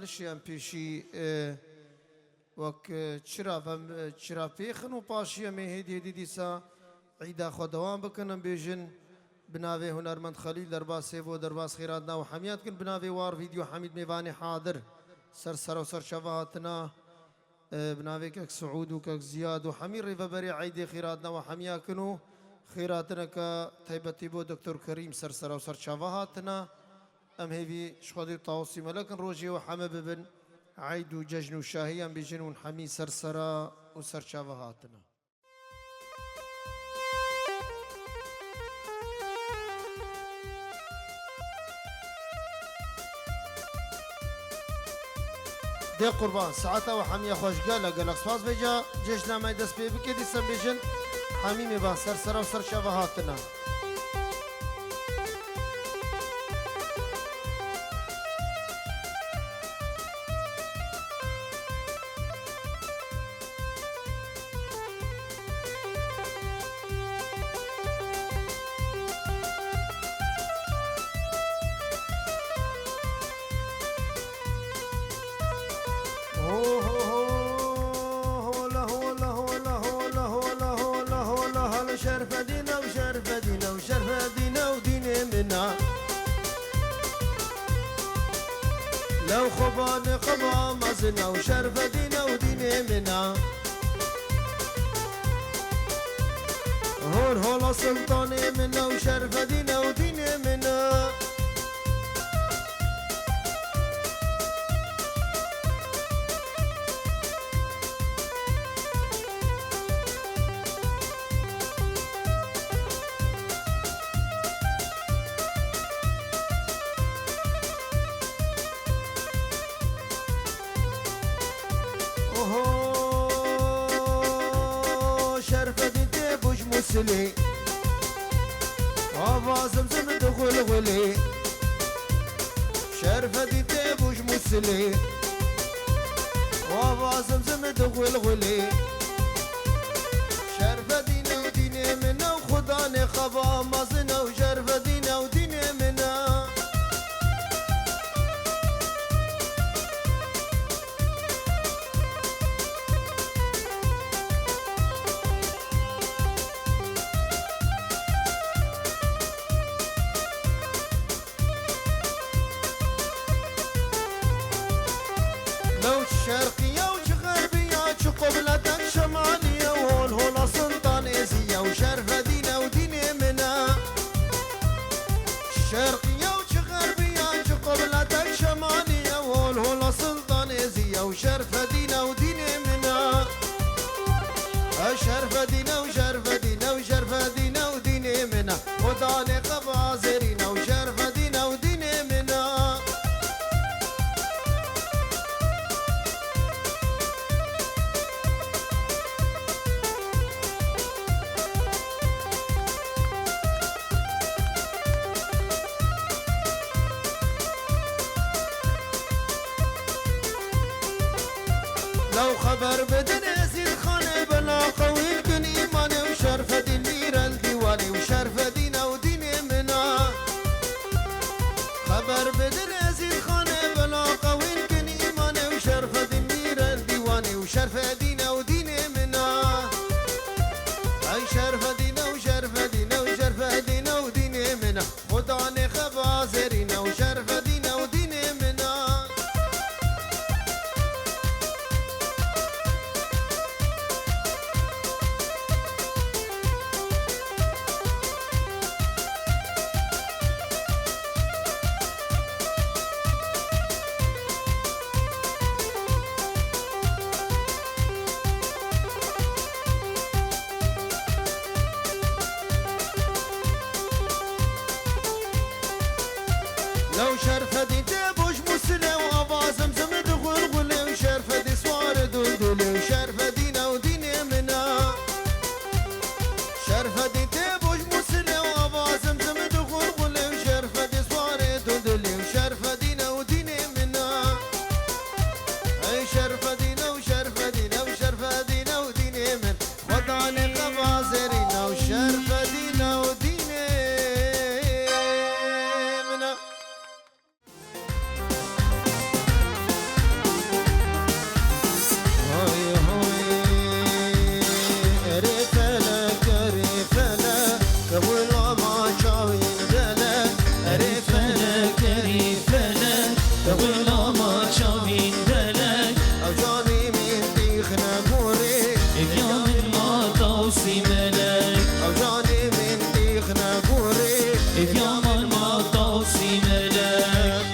نالشیان پیشی وەک چرا پێخن و پاشیە مێهێدی دیسا عیدا خۆ دەوام بکەنم بێژن بناوێ هونەرمەند خەلیل دەرباس سێڤۆ دەرباس خێرات ناو حەمیاتکن بناوێ وار ڤیدیۆ حەمید میێوانی حاضر سەر و سەر شەڤە هاتنا بناوێ کەک سعود و کەک زیاد و هەمی ڕێڤەبەرێ عیدێ خێرات ناو حەمیاکن و خێراتنەکە تایبەتی بۆ دکتۆر کەریم سەر و سەر شەڤە هاتنا ئەم هێوی شخۆدی تاوسی مەلەکن ڕۆژێوە حەمە ببن عید و جەژن و شاهیان بێژن و هەمی سەرسەرا و سەرچاوە هاتنە دێ قوربان سعاتەوە هەمیە خۆشگە لەگەڵ سپاس بێجا جێژنامای دەست پێ بکە دیسە بێژن هەمی مێبان سەرسەرا و سەرچاوە هاتنە لو خبان قبا مزنا وشرف دينا وديني منا هور هولا سلطاني منا وشرف دينا وديني منا مسلي آوازم زمد غلغلي شرفة دي تبوش مسلي آوازم زمد غلغلي شرفة دينا وديني منا وخداني خبا مازنا وشرفة دينا وديني منا شرقية وغربية قبلتك شمالية وهون هولا سلطان إيزية وشرفة دينا وديني منا شرقية وغربية قبلتك شمالية وهون هولا سلطان إيزية وشرفة دينا وديني منا شرفة دينا وشرفة دينا وشرفة دينا وديني منا وداني قبازرينا وشرفة دينا وديني منا لو خبر بدن يزيد خانه بلا قوي كن ايماني وشرفه دين مير الديواني وشرفه دينا وديني منا خبر بدن يزيد خانه بلا قوي كن ايماني وشرفه دين مير الديواني وشرفه دينا وديني منا اي شرفه دينا وشرفه دينا وشرفه دينا وديني منا خداني خبازرينا وشرفه دينا وديني منا لو شرفة دي تبوش مسلة وأبازم زمد غلغلة وشرفة دي سوار دلدلة وشرفة دينا وديني منا شرفة دي تبوش مسلة وأبازم زمد غلغلة وشرفة دي سوار دلدلة وشرفة دينا وديني منا أي شرفة دينا وشرفة دينا وشرفة دينا وديني من خداني قبازرينا وشرفة دينا وديني منا اليوم ما توصي ملك أوجاني من ديخنا قوري اليوم ما توصي ملك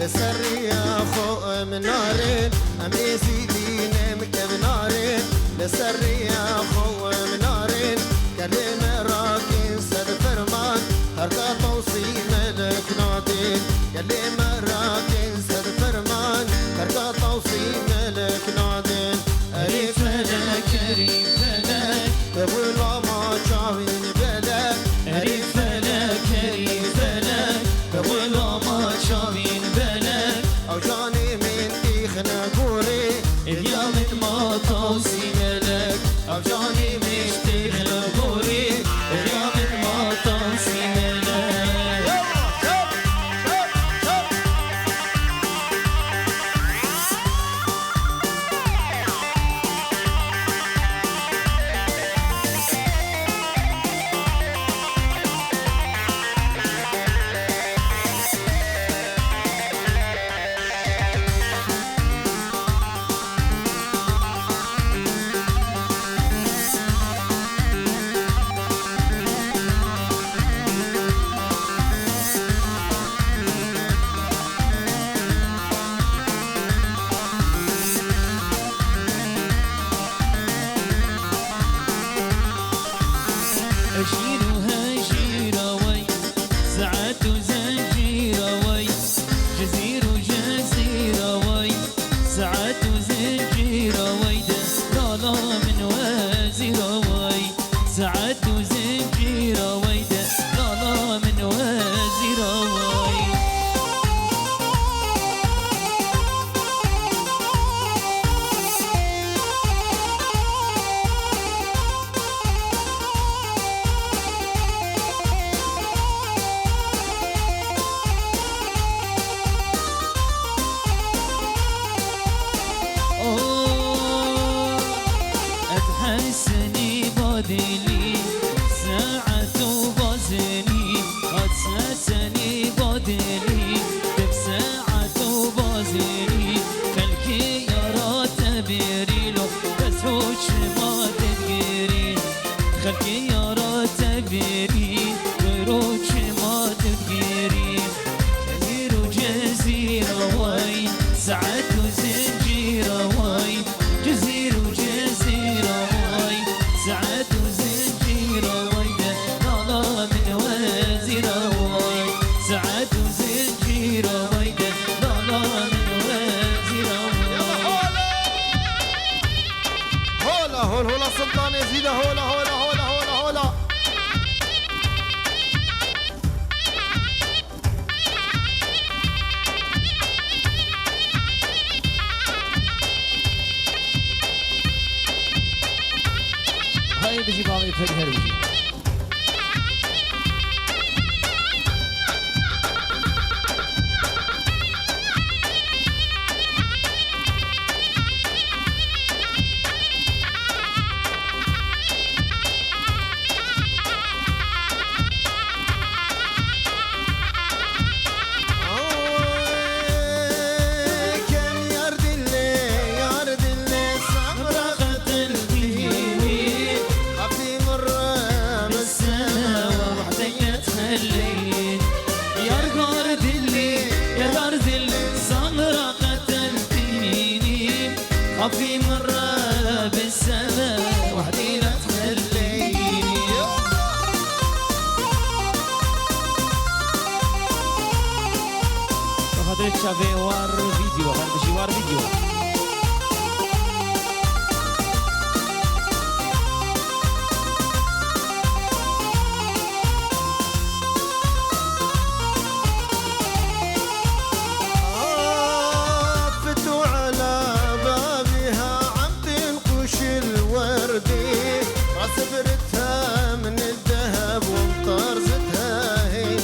لسريا خو من نارين أميسي ديني مكتب نارين لسريا خو من نارين كلمة راكين سد فرمان هركا توصي ملك نادين كلمة راكين سد فرمان هركا توصي ملك نادين أريف لك أريف لك بقول ما شاوين بلك أريف لك أريف لك بقول ما شاوين بلك أوجاني من ديخنا قوري اليوم ما توصي ملك أوجاني مش تغلى غوري اليوم ما توصي ملك هولا سلطان يزيد هولا هولا هولا هولا هولا هاي بيجي بابي فهد هاي بيجي خافي مرة بالسماء وحدي لا تخليني خاطر تشافي وار فيديو خاطر شي وار فيديو صبرتها من الذهب ومطرزتها هي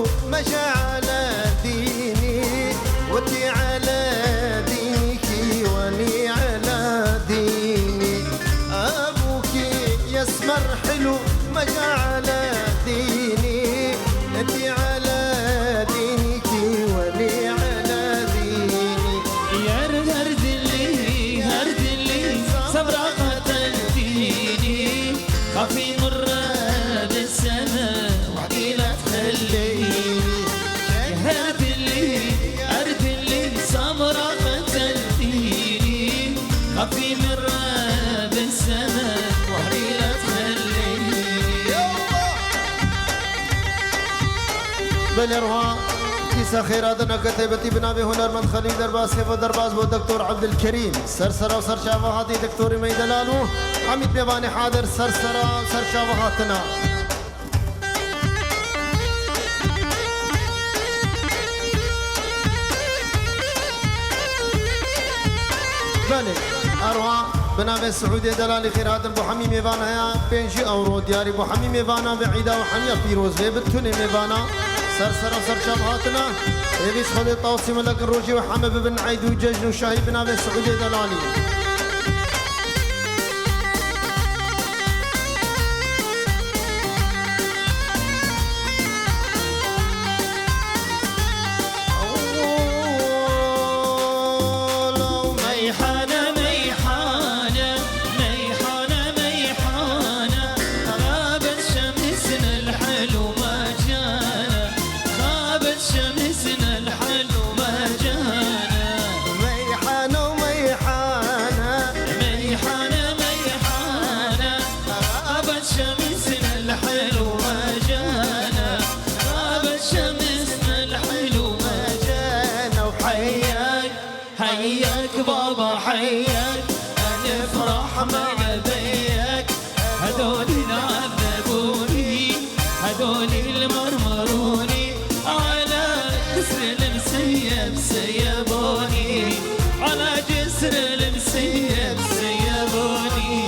حلو ما جعل ديني ودي على دينك ولي على ديني أبوك يسمر حلو ما جعل ديني ودي على دينك ولي على ديني يا هرد اللي صبرا قتلتيني خافي مرة بالسنة وحدي لا تخليني يا هرد اللي صبرا قتلتيني خافي مرة بالسنة وحدي لا تخليني بلرها كيسا خيراتنا كتبتي بنابي هنرمند خليل درباس كيف درباس بو دكتور عبد الكريم سرسرا وسر شافهاتي دكتور ميدلالو حميد بيباني حاضر سرسرا وسر شافهاتنا بله أروها بنابي السعودية دلالي خيرات بو حمي ميفانا يا بينجي أورو دياري بو حمي ميفانا بعيدا وحمية بيروز في بتوني ميفانا سرسرا وسر شافهاتنا إبيس خذي طاوسي ملك الروجي وحمد بن عيد وججن وشاهي بنابي السعودية دلالي حياك بابا حياك نفرح مع بيك هدولي العذبوني هدولي المرمروني على جسر المسيب سيبوني على جسر المسيب سيبوني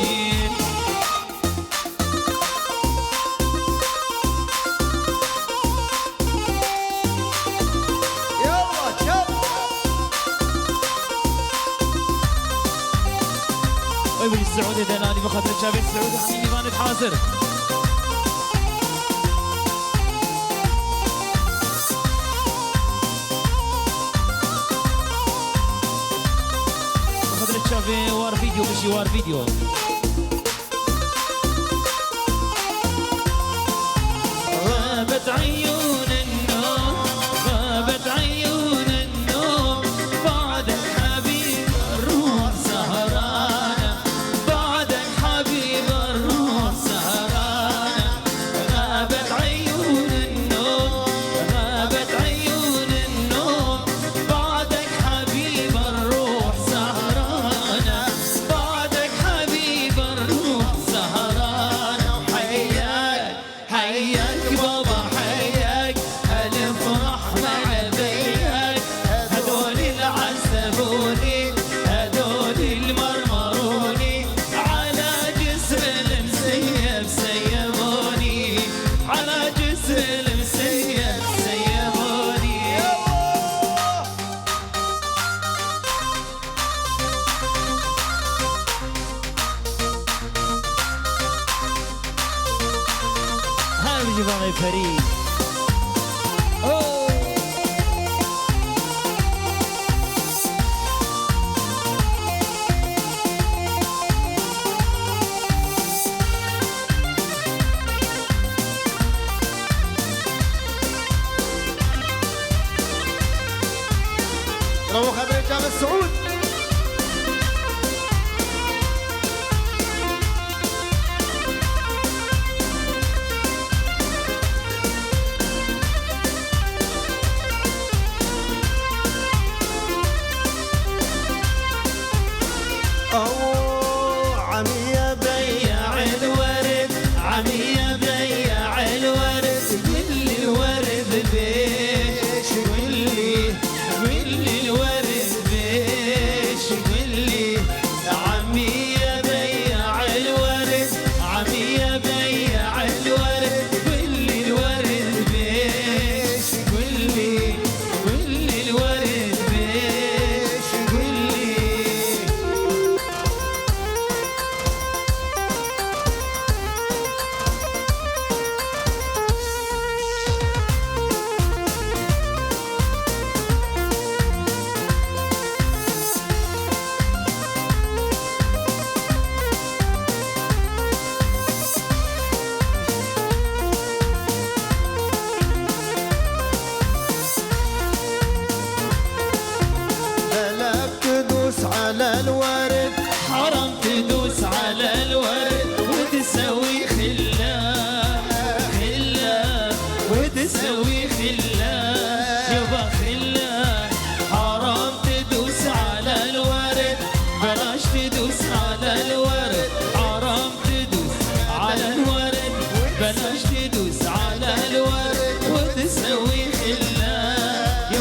ابن السعودي دلالي بخاطر الشعب السعودي حميد بيبان الحاضر بخاطر الشعب وار فيديو بشي وار فيديو غابت عيون النوم غابت عيون النوم بعدك حبيب الروح سهرانة بعدك حبيب الروح سهرانة غابت عيون النوم غابت عيون النوم بعدك حبيب الروح سهرانة بعدك حبيب الروح سهرانة وحياك حياك بابا حياك هنفرح مع بيك هدول العذبوني هدول المرمروني على جسر المسيب سيبوني على جسر المسيب سيبوني هاي بيجي باغي فريد روح خبر الشعب السعود عمي بيع الورد عمي بيع الورد كل الورد بيش واللي الورد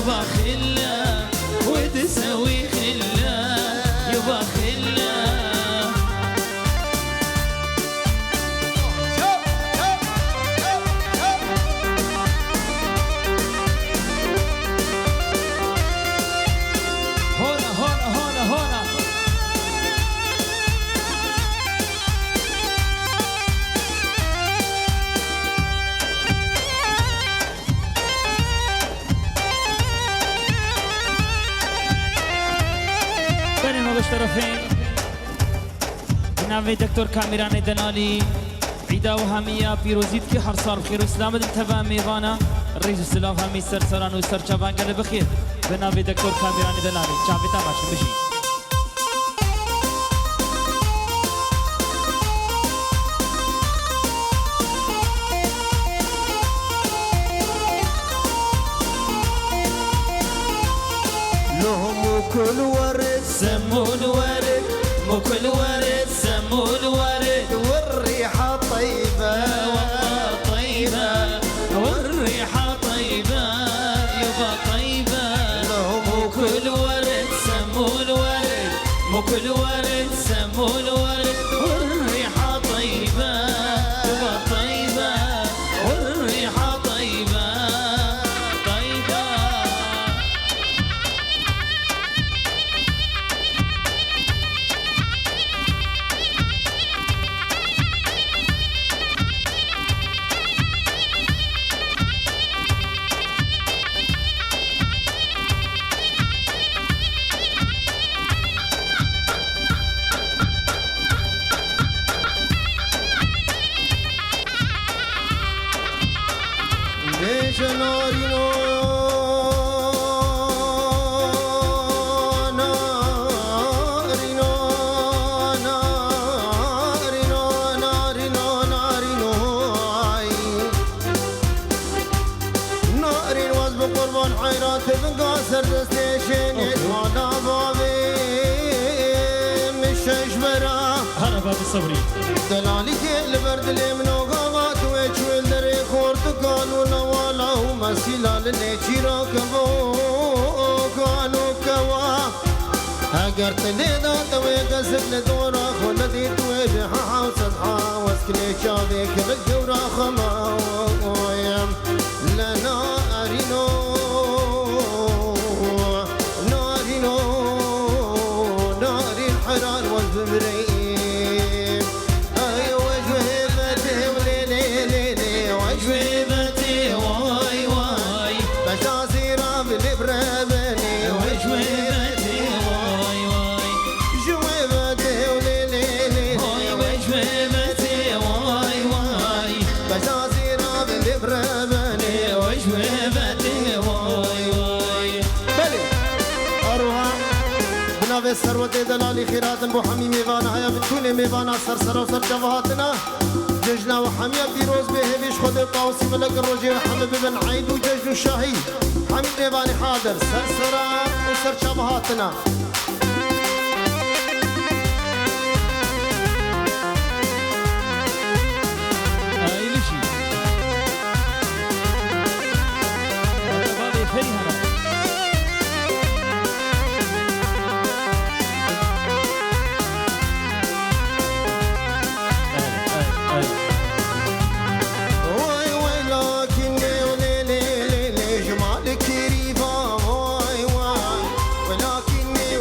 يبا خلا وتسوي خلا يبا خلا طرفين بناوي دكتور كاميران دنالي عيدا وهمية بيروزيت كي حرصار بخير وسلامة التبا ميغانا الرئيس السلام همي سر سران وسر شابان قال بخير بناوي دكتور كاميران دنالي شعبي تاماش بشي لهم كل ورد سمو الورد مو كل ورد سمو الورد والريحة طيبة والله طيبة والريحة طيبة يبا طيبة مو كل ورد سمو الورد مو كل ورد سمو الورد والريحة طيبة يبا طيبة والريحة طيبة طيبة ليش نارينو نارينو نارينو نارينو نارينو نارين واز بقربان حيرات بنقاصر دستيشن يتوانا بابي مش اشبرا هلا باب الصبري دلالي كل برد اللي منو غابات ويشويل دري خورت كانوا نوالا ومسيلا لنيشيرا كبو كانوا كوا هاقرت ليدا توي قصد لدورا خلدي توي بحا وصدحا واسكلي شابيك بالجورا خما لنا أرينو نارينو ناري الحرار والبريد جويبتي واي واي بشاصيرة بالبربني وجويبتي واي واي جويبتي وليلي هاي وجويبتي واي واي بشاصيرة بالبربني وجويبتي واي واي بلي أروها بناوي الثروة دلالي خيرات بو حمي ميفانا هيا بتكوني ميفانا سرسرة وسر جوهاتنا ججنا وحمية بيروز بهبيش خد الطاوسي ملك الرجي وحمد بن عيد وججن الشهي حميد ميفاني حاضر سرسرة وسر شبهاتنا هاي لشي هلا بابي فري هلا وي وي لكني وليلي جمالك ريفا وي وي ولكني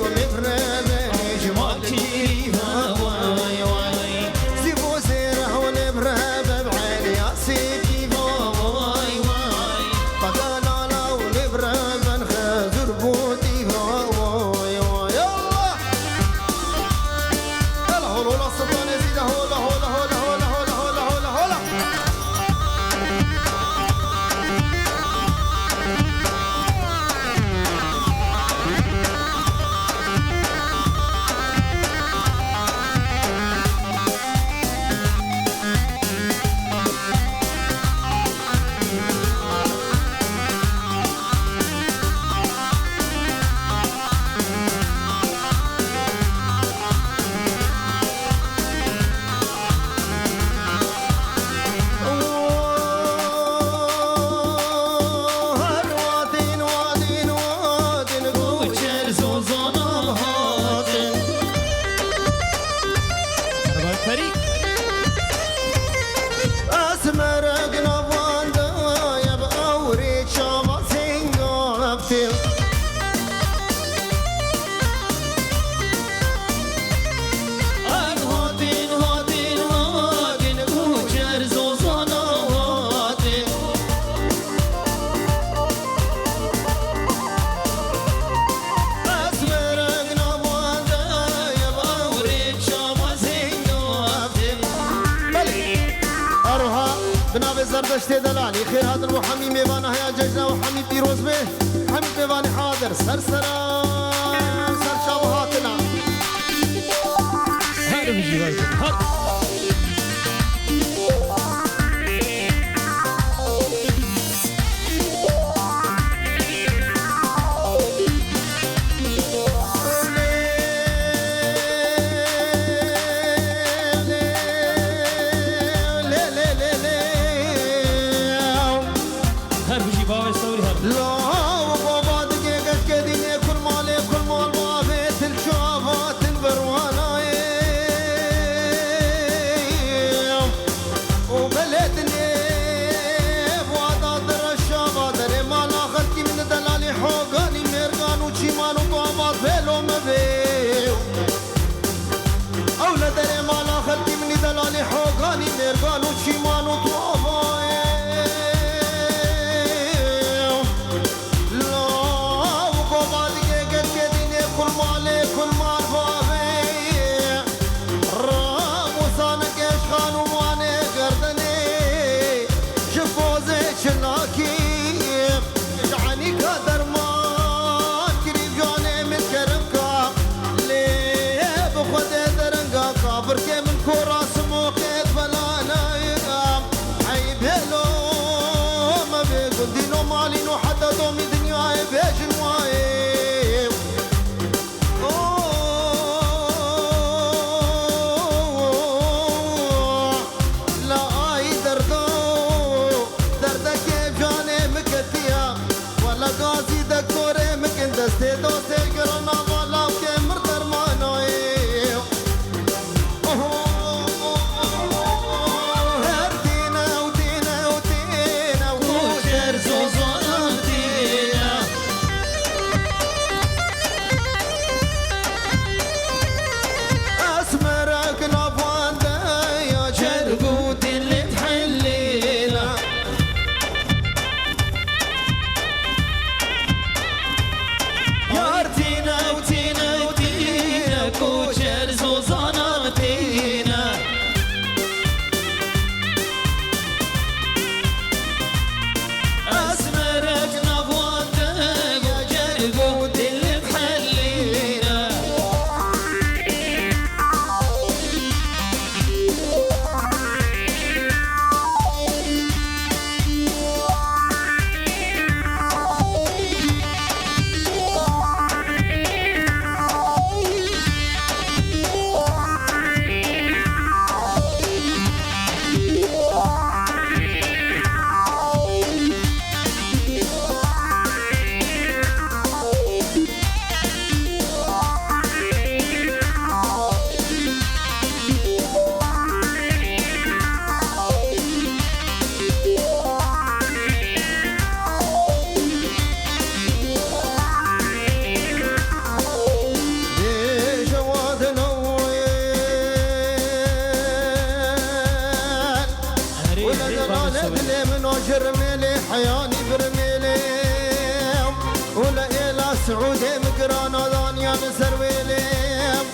دشت دلالي خير هذا وحمي ميبانا هيا ججنا وحمي بيروز به حمي ميباني حاضر سرسران سر شابهاتنا هذا بيجي هذا سعودي مقرانا دانيا نسر ويليم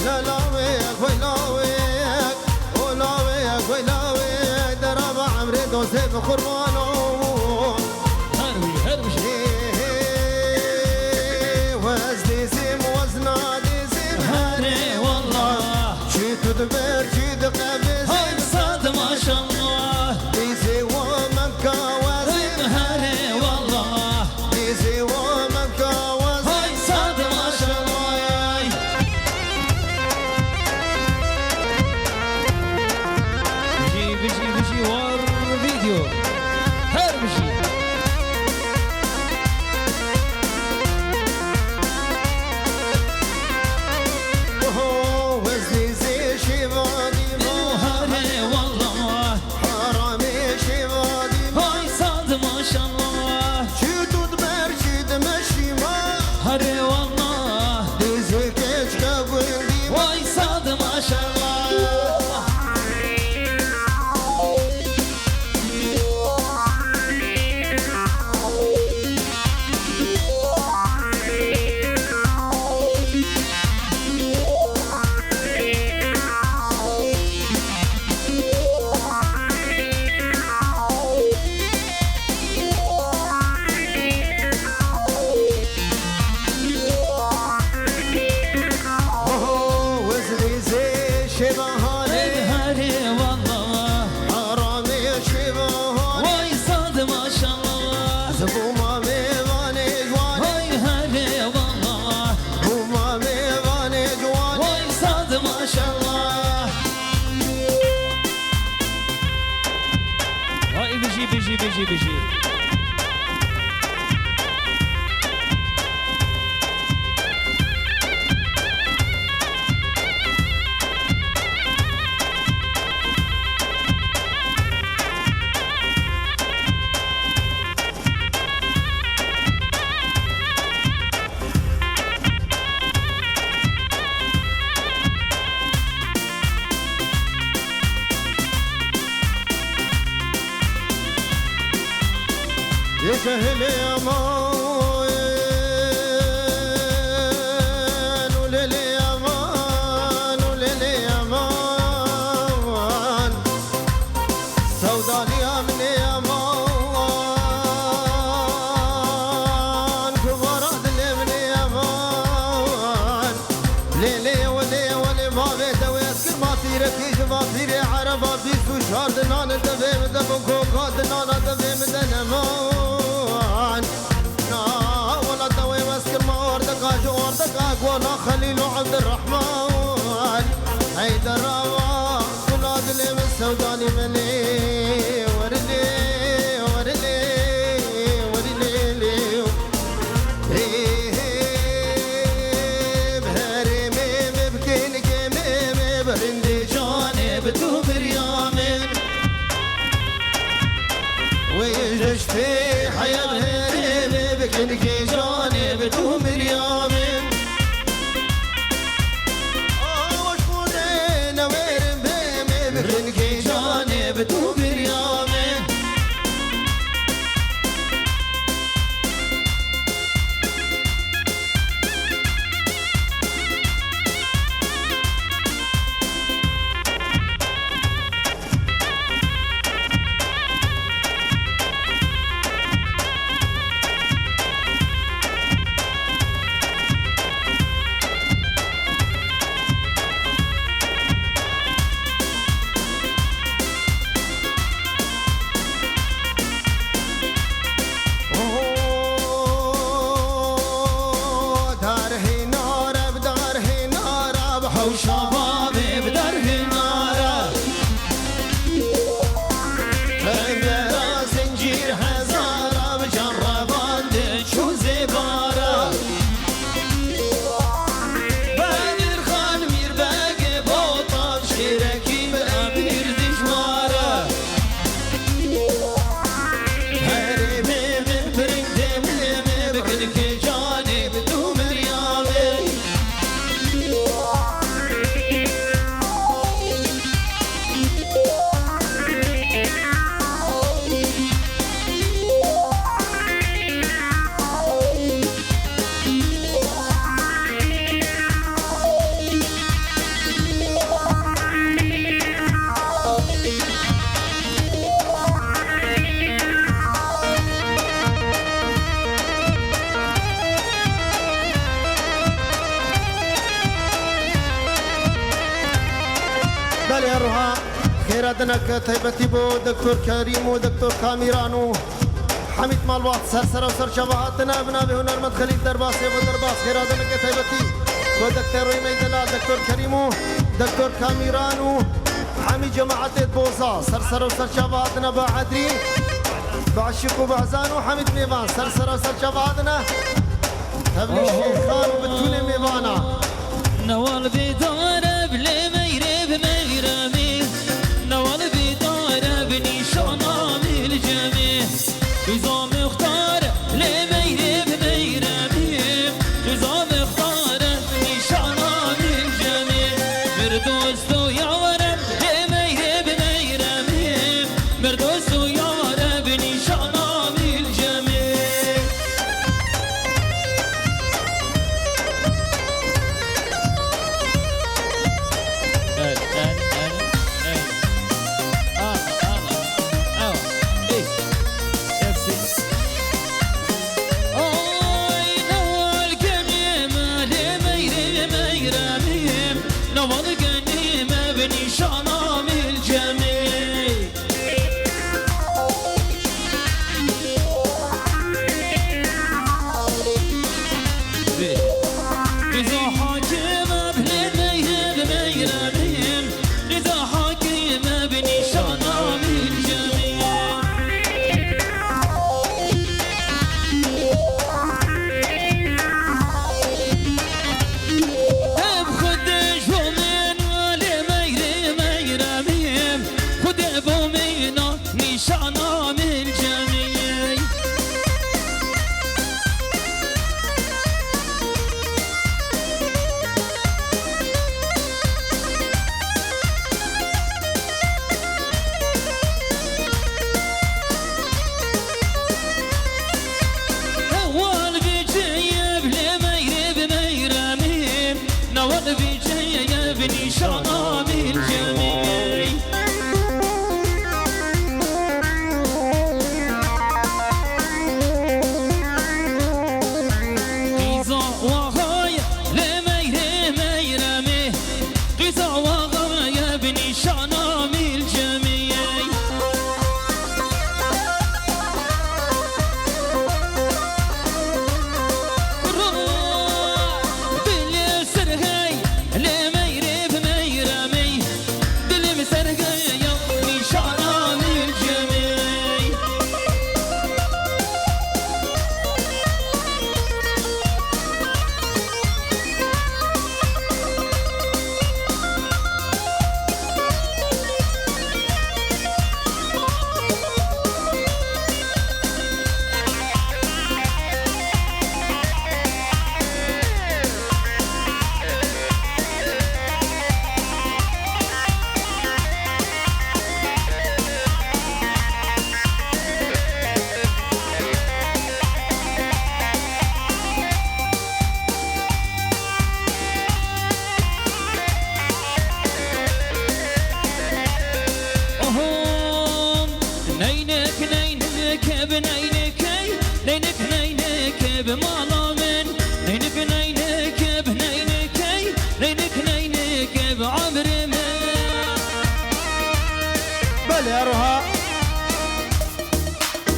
لا لا ويك ويلا ويك ولا ويك ويلا ويك درب عمري دوسي بقربانو هروي وزني سيم وزنا دي سيم هاني والله شي تدبر شي دقابيز هاي صاد ما شاء الله ديزي ومنكا وزن هاني والله ديزي ومنكا وزن هاي صاد ما شاء الله بيجي ور فيديو بجي بجي يسهل امان وللي امان وللي امان سوداني من امان كبرات اللي من امان ليلي ولي ولي ما بيت ويسكر ما تيركيش ما تيري عربا بيسو شارد نان دبي مدبن كوكات نان دبي مدن امان وانا خليل عبد الرحمن هيدا الروا ولاد اللي من سوداني مني ورلي ورلي ورلي بهري ميم بكينك ميم برندي جاني بدو بريامن ويجش في حياة بهري بكينك جاني بدو بريامن رنكي جاني بدو بريامن بالي روها خيراتنا تيبتي بو دكتور كريم ودكتور كاميرانو حميد مالوات سرسر وسر شبهاتنا بنابي هنرمند خليل درباسي ودرباس خيراتنا تيبتي بو دكتور ريمي دلال دكتور كريمو دكتور كاميرانو حميد جماعة بوزا سرسر وسر شبهاتنا بعدري بعشق وبعزانو حميد ميفان سرسر وسر شبهاتنا تبلي الشيخان وبتولي ميفانا نوال بدار بلي ميرب ميرامي نوال بدار بنيشانا بالجميع جزام اختار لي ميرب ميرامي جزام اختار بنيشانا بالجميع مردوستو يا ورب لي ميرب ميرامي مردوستو يا ورب بنيشانا بالجميع بنشانة بالجميل قيزة وغاية لمير ميرمي قيزة وغاية بنشانة بالجميل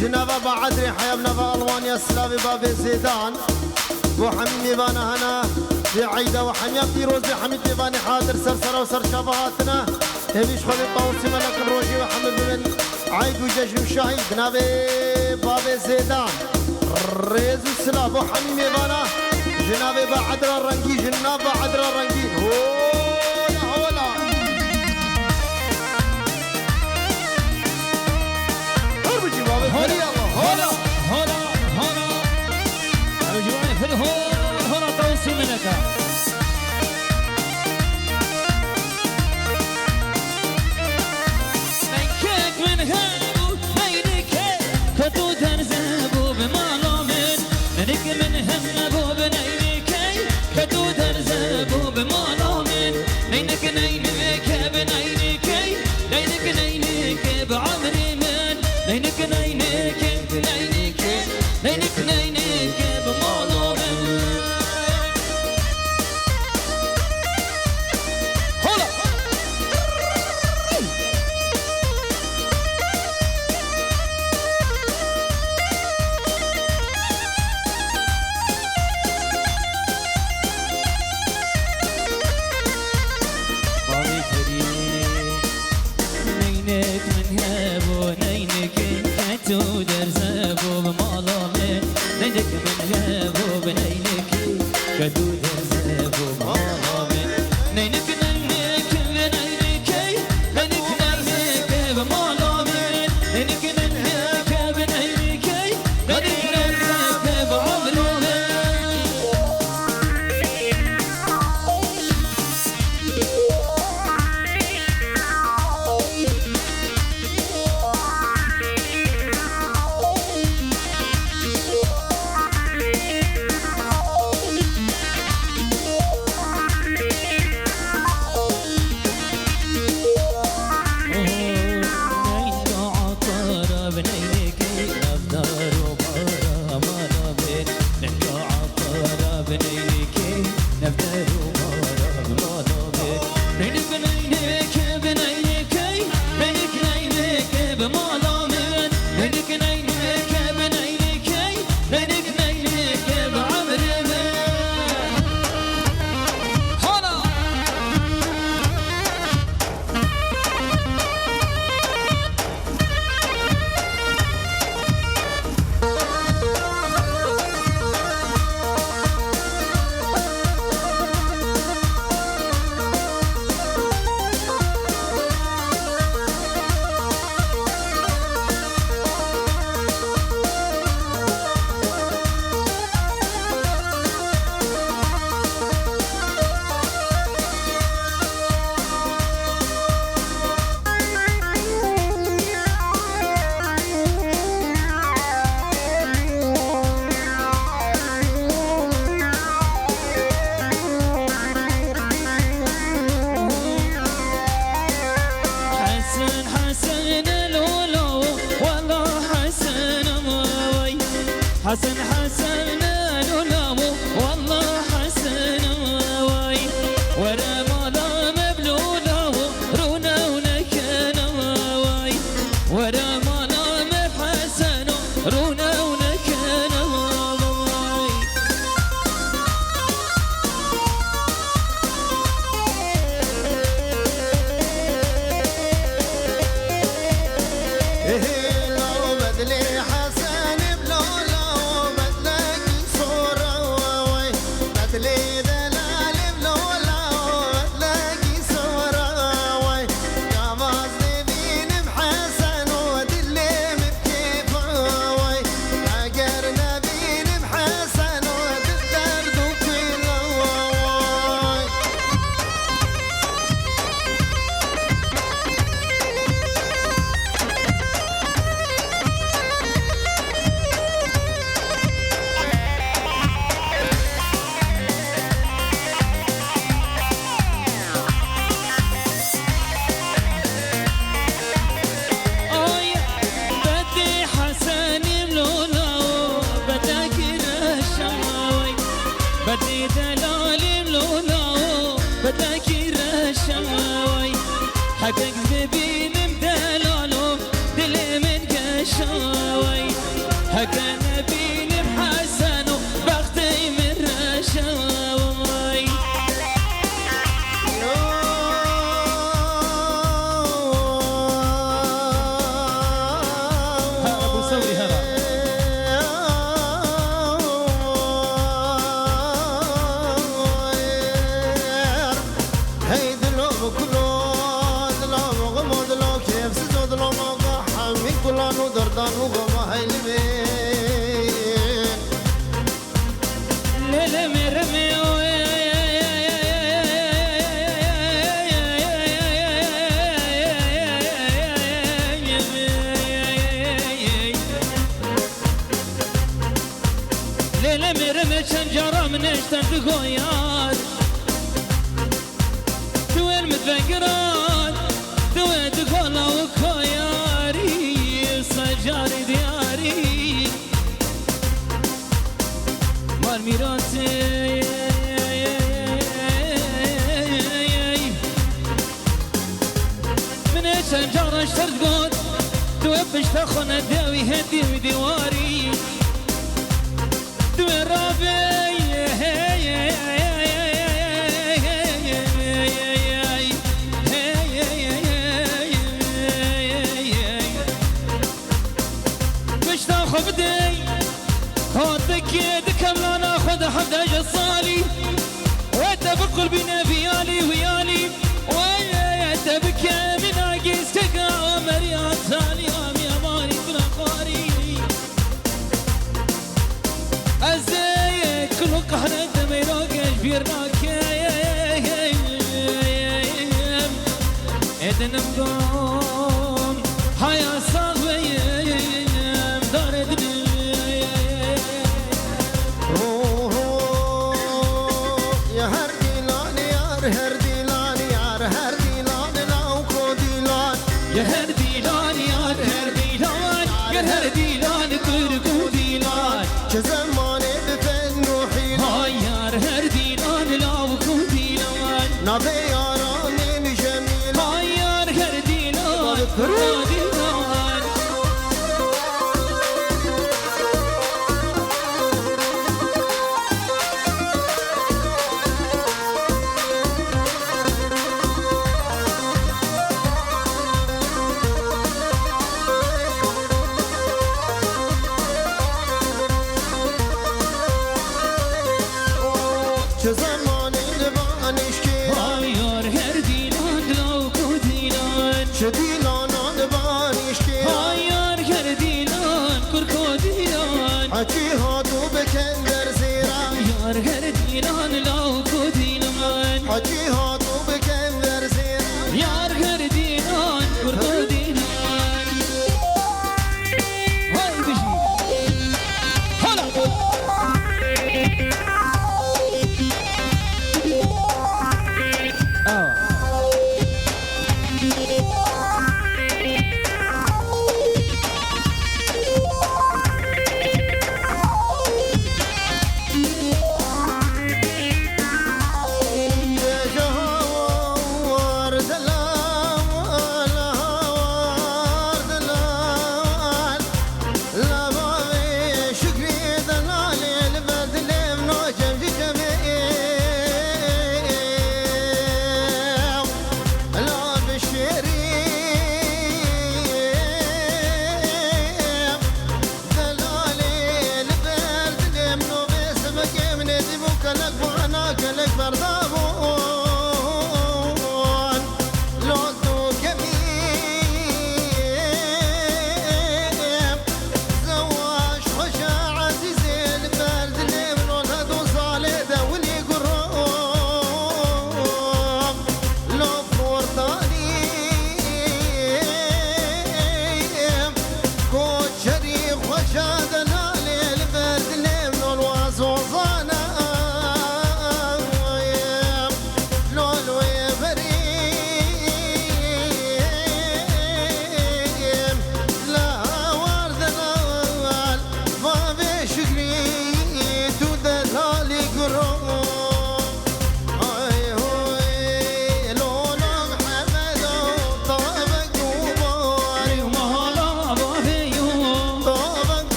جنابا بعدري حيا بنبا ألوانيا سلافي بابي زيدان وحميد ميبانا هنا بعيدة وحميا بيروز بحميد ميباني حاضر سرسرة وسر شبهاتنا تبيش خذ الطاوسي ملك الروجي وحمد بن عيد وجيش وشاهي بنبي بابي زيدان ريزو سلاف وحميد ميبانا جنابي بعدر الرنجي جناب بعدر الرنجي هولا هولا اربجي بابي هلا هلا هلا هلا الجواني في الهول هلا توصي منك منكك من هابو مينك كتو تنزبو بمالومن منك من همبو بنينك كتو تنزبو بمالومن نينك نينك بنينك نينك نينك بعمري من نينك نينك نينك نينك نينك بمالومن هلا بابي فريد نينك من هابو نينك كتو درزابو بمالومن نينك من هابو بنينك كتو درزابو بمالومن نينك نينك بنينك نينك نينك بمالومن نينك نينك بنينك نينك نينك بعمري حقك ببينم دلالو دل من قشاوي حقك ببينم حسنو بختي من رشاوي أبو سوري هلا هيد لو كلو دلو غمود لو كيف سزود لو مقحم من كلانو دردان وغما هيلمين للمي رمي للمي رمي شنجرة من اشتن تقويات توين متفقرات توين تقولا وكوياري سجاري دياري مال ميراتي من ايش الجارة اشترت قود توفش تخون الداوي هدي وديواري توين رافي مش تاخذ بدي خاطك يدك لا ناخذ حدا جصالي وانت بقل بنا فيالي ويالي وانت بك من عقيستك ومريات ثاني يا ماني برقاري ازيك كل قهر انت ما يروقش بيرناك اذن مقوم هيا صاغوي دار يا هرديلان يا هرديلان يا هرديلان لو كوديلان يا هرديلان يا هرديلان يا هرديلان كوديلان كزماني بفن وحيلان هاي يا هرديلان لو كوديلان نبي ياراني مجميلان هاي يا هرديلان كوديلان كزماني لبانشكي هاي يا هرديلان لو كوديلان شديلان لبانشكي هاي يا هرديلان كوديلان حكي هاتو بكندر زيرا يا هرديلان لو كوديلان حكي هاتو بكندر زيرا يا هرديلان كوديلان هاي بشي هلا يا جهان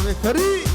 بابي كري